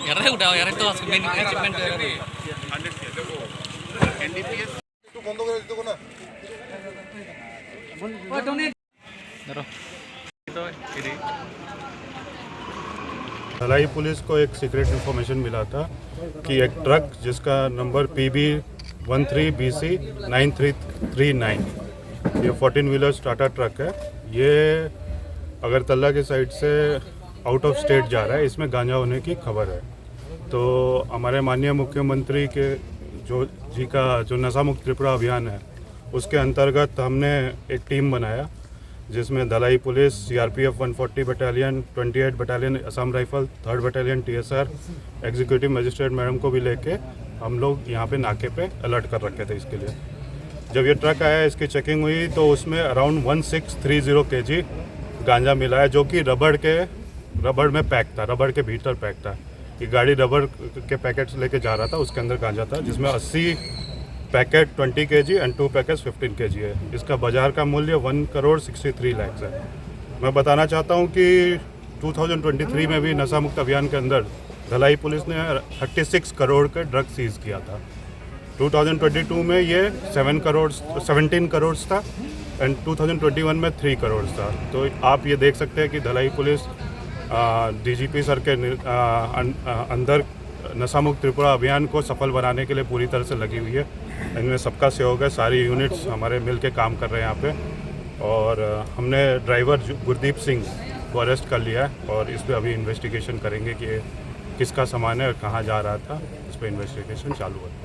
Yarre udah, yarre itu main achievement yarre. धलाई police को एक secret information मिला था कि एक ट्रक जिसका नंबर PB13BC9339 ये 14 व्हीलर टाटा ट्रक है, ये अगरतला की साइड से आउट ऑफ स्टेट जा रहा है। इसमें गांजा होने की खबर है। तो हमारे माननीय मुख्यमंत्री के जो नशा मुक्त त्रिपुरा अभियान है, उसके अंतर्गत हमने एक टीम बनाया जिसमें Dhalai police, CRPF 140 battalion, 28 battalion Assam rifle, 3rd battalion TSR, executive magistrate madam को भी लेके हम लोग यहाँ पे नाके पे अलर्ट कर रखे थे इसके लिए। जब ये ट्रक आया, इसकी चेकिंग हुई तो उसमें अराउंड 1630 kg गांजा मिला है, जो कि रबड़ में पैक था, रबड़ के भीतर पैक था। ये गाड़ी रबड़ के पैकेट्स लेके जा रहा था, उसके अंदर गांजा था, जिसमें 80 packet 20 kg and 2 packets 15 kg है। इसका बाजार का मूल्य 1,63 लाख है। मैं बताना चाहता हूं कि 2023 में भी नशा मुक्त अभियान के अंदर धलाई पुलिस ने 36 करोड़ के ड्रग सीज किया था। 2022 में ये 17 करोड़ था एंड 2021 में 3 करोड़ था। तो आप ये देख सकते हैं कि धलाई पुलिस DGP सर के अंदर नशा मुक्त त्रिपुरा अभियान को सफल बनाने के लिए पूरी तरह से लगी हुई है। इनमें सबका सहयोग है, सारी यूनिट्स हमारे मिल के काम कर रहे हैं यहाँ पे। और हमने ड्राइवर गुरदीप सिंह को अरेस्ट कर लिया है और इस पर अभी इन्वेस्टिगेशन करेंगे कि किसका सामान है और कहाँ जा रहा था। इस पर इन्वेस्टिगेशन चालू है।